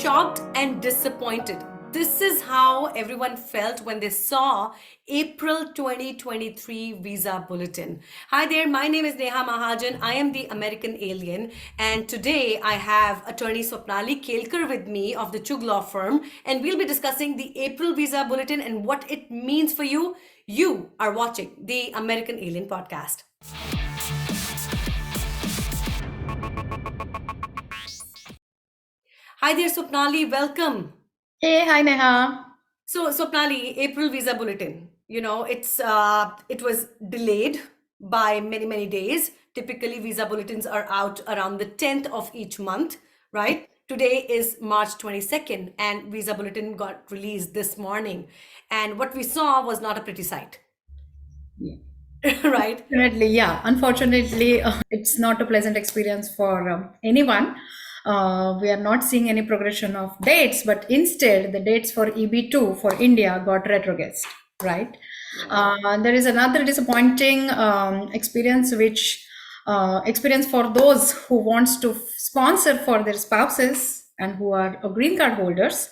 shocked and disappointed. This is how everyone felt when they saw April 2023 visa bulletin. Hi there, my name is Neha Mahajan. I am the American alien, and today I have attorney Swapnali Kelkar with me of the Chug Law Firm, and we'll be discussing the April visa bulletin and what it means for you. You are watching the American Alien podcast. Hi there, Swapnali. Welcome. Hey, hi Neha. So, Swapnali, April visa bulletin. It was delayed by many days. Typically, visa bulletins are out around the 10th of each month, right? Today is March 22nd, and visa bulletin got released this morning. And what we saw was not a pretty sight, Yeah. right? Definitely, yeah. Unfortunately, it's not a pleasant experience for anyone. We are not seeing any progression of dates, but instead, the dates for EB2 for India got retrogressed, right? There is another disappointing experience for those who wants to sponsor for their spouses and who are green card holders.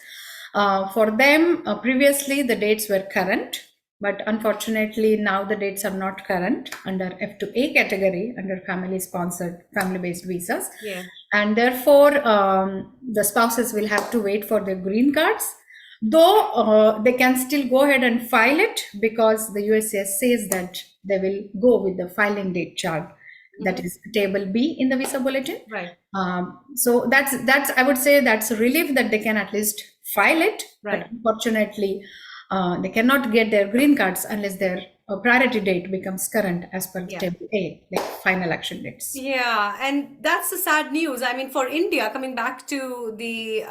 For them, previously the dates were current, but unfortunately now the dates are not current under F2A category under family-based visas. Yeah. And therefore the spouses will have to wait for their green cards, though they can still go ahead and file it because the USCIS says that they will go with the filing date chart. That is table B in the visa bulletin. Right. So that's I would say that's a relief that they can at least file it. Right. But unfortunately, they cannot get their green cards unless their priority date becomes current as per table A, like final action dates. Yeah, and that's the sad news. I mean, for India, coming back to the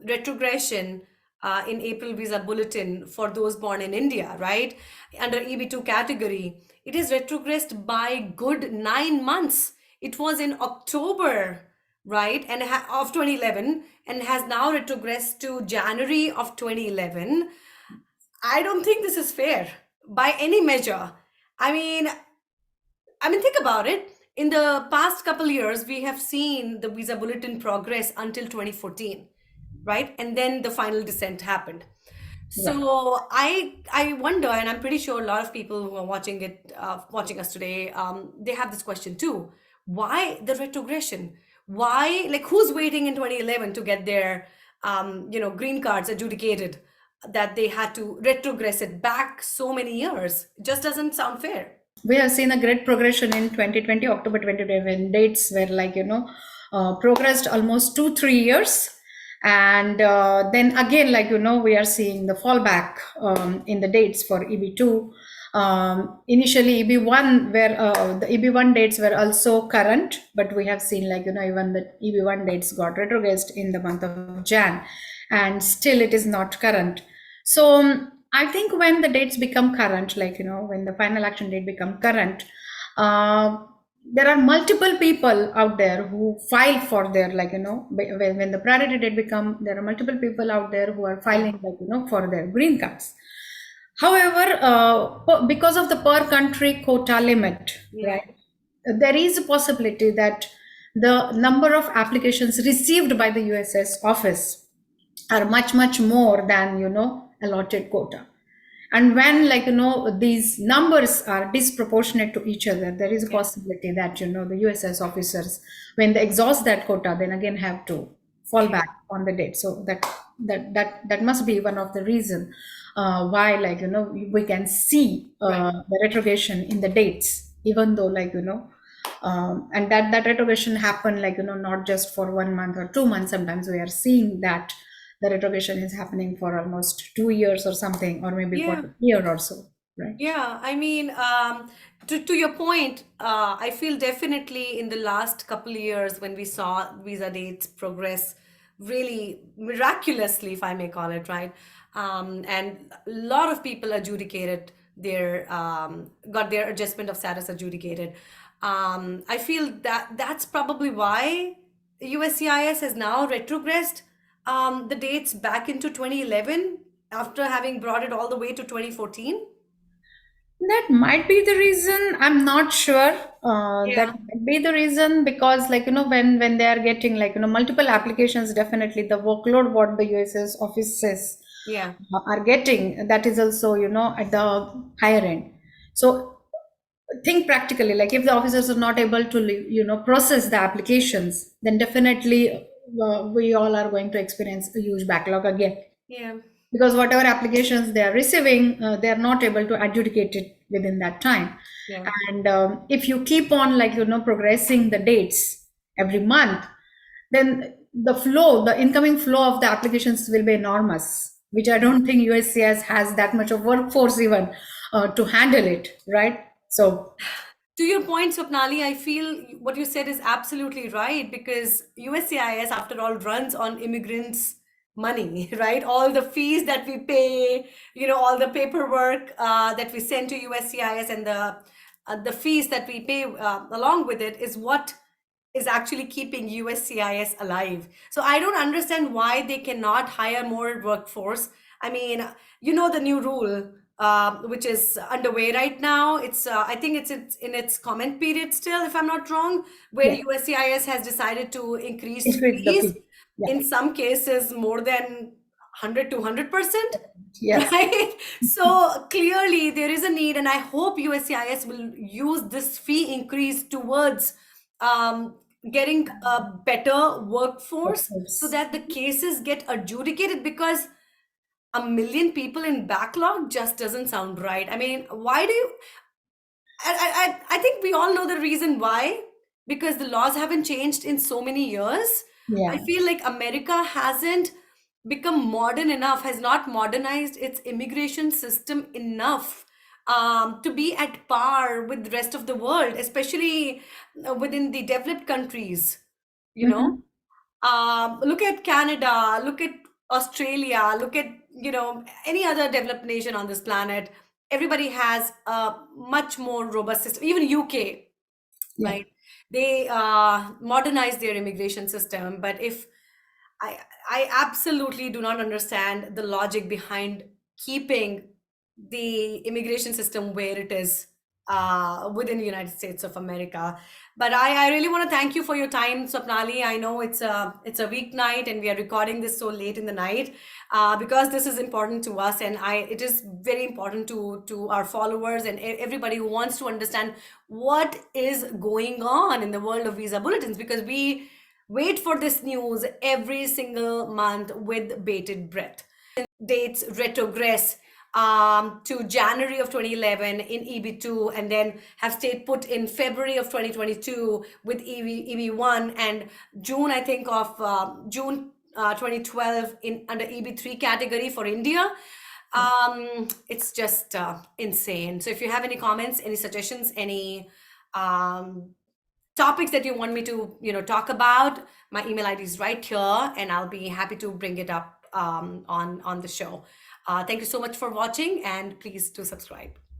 retrogression in April visa bulletin for those born in India, right? Under EB2 category, it is retrogressed by good 9 months. It was in October, right, and of 2011, and has now retrogressed to January of 2011. I don't think this is fair by any measure. I mean, think about it. In the past couple years, we have seen the visa bulletin progress until 2014, right? And then the final descent happened. So I wonder, and I'm pretty sure a lot of people who are watching us today, they have this question too. Why the retrogression? Why, like, who's waiting in 2011 to get their, green cards adjudicated? That they had to retrogress it back so many years. It just doesn't sound fair. We have seen a great progression in 2020, October 2020, when dates were progressed almost 2-3 years. And then again, we are seeing the fallback in the dates for EB2. Initially EB1, where the EB1 dates were also current, but we have seen even the EB1 dates got retrogressed in the month of Jan, and still it is not current. So I think when the dates become current, when the final action date become current, there are multiple people out there who file for their, when the priority date become, there are multiple people out there who are filing, for their green cards. However, because of the per country quota limit, right, there is a possibility that the number of applications received by the USCIS office are much more than, allotted quota. And when these numbers are disproportionate to each other, there is a possibility that the USCIS officers, when they exhaust that quota, then again have to fall back on the date. So that must be one of the reasons why we can see the retrogression in the dates, even though and that retrogression happen not just for 1 month or 2 months. Sometimes we are seeing that the retrogression is happening for almost 2 years or something, or maybe for a year or so, right? Yeah, I mean, to your point, I feel definitely in the last couple of years when we saw visa dates progress really miraculously, if I may call it, right? And a lot of people adjudicated their, got their adjustment of status adjudicated. I feel that that's probably why USCIS has now retrogressed the dates back into 2011 after having brought it all the way to 2014. That might be the reason. I'm not sure. That Yeah, might be the reason because, like, when they are getting, like, multiple applications, definitely the workload what the USS offices yeah, are getting, that is also, at the higher end. So think practically, like if the officers are not able to, process the applications, then definitely we all are going to experience a huge backlog again, yeah, because whatever applications they are receiving, they are not able to adjudicate it within that time. yeah. And if you keep on, like, progressing the dates every month, then the incoming flow of the applications will be enormous, which I don't think USCIS has that much of workforce even to handle it, right? So To your point, Swapnali, I feel what you said is absolutely right because USCIS, after all, runs on immigrants' money, right? All the fees that we pay, all the paperwork that we send to USCIS and the fees that we pay along with it is what is actually keeping USCIS alive. So I don't understand why they cannot hire more workforce. I mean, the new rule, which is underway right now. I think it's in its comment period still, if I'm not wrong, where yeah, USCIS has decided to increase increase the fees, fee. Yeah, in some cases more than 100 to 100%. yes, Right. So clearly there is a need, and I hope USCIS will use this fee increase towards um, getting a better of workforce so course. that the cases get adjudicated, because a million people in backlog just doesn't sound right. I mean, why do you? I think we all know the reason why, because the laws haven't changed in so many years. I Yeah. feel like America hasn't become modern enough, has not modernized its immigration system enough to be at par with the rest of the world, especially within the developed countries, you know. Hmm. Look at Canada, look at Australia, look at, any other developed nation on this planet. Everybody has a much more robust system. Even UK, Yeah. right? They modernize their immigration system. But if I, I absolutely do not understand the logic behind keeping the immigration system where it is within the United States of America. But I really want to thank you for your time, Swapnali. I know it's a weeknight and we are recording this so late in the night because this is important to us, and it is very important to our followers and everybody who wants to understand what is going on in the world of visa bulletins, because we wait for this news every single month with bated breath. Dates retrogress to January of 2011 in EB2, and then have stayed put in February of 2022 with EB1, and June, I think, of June 2012 in under EB3 category for India. It's just insane. So if you have any comments, any suggestions, any um, topics that you want me to talk about, my email ID is right here and I'll be happy to bring it up on the show. Thank you so much for watching, and please do subscribe.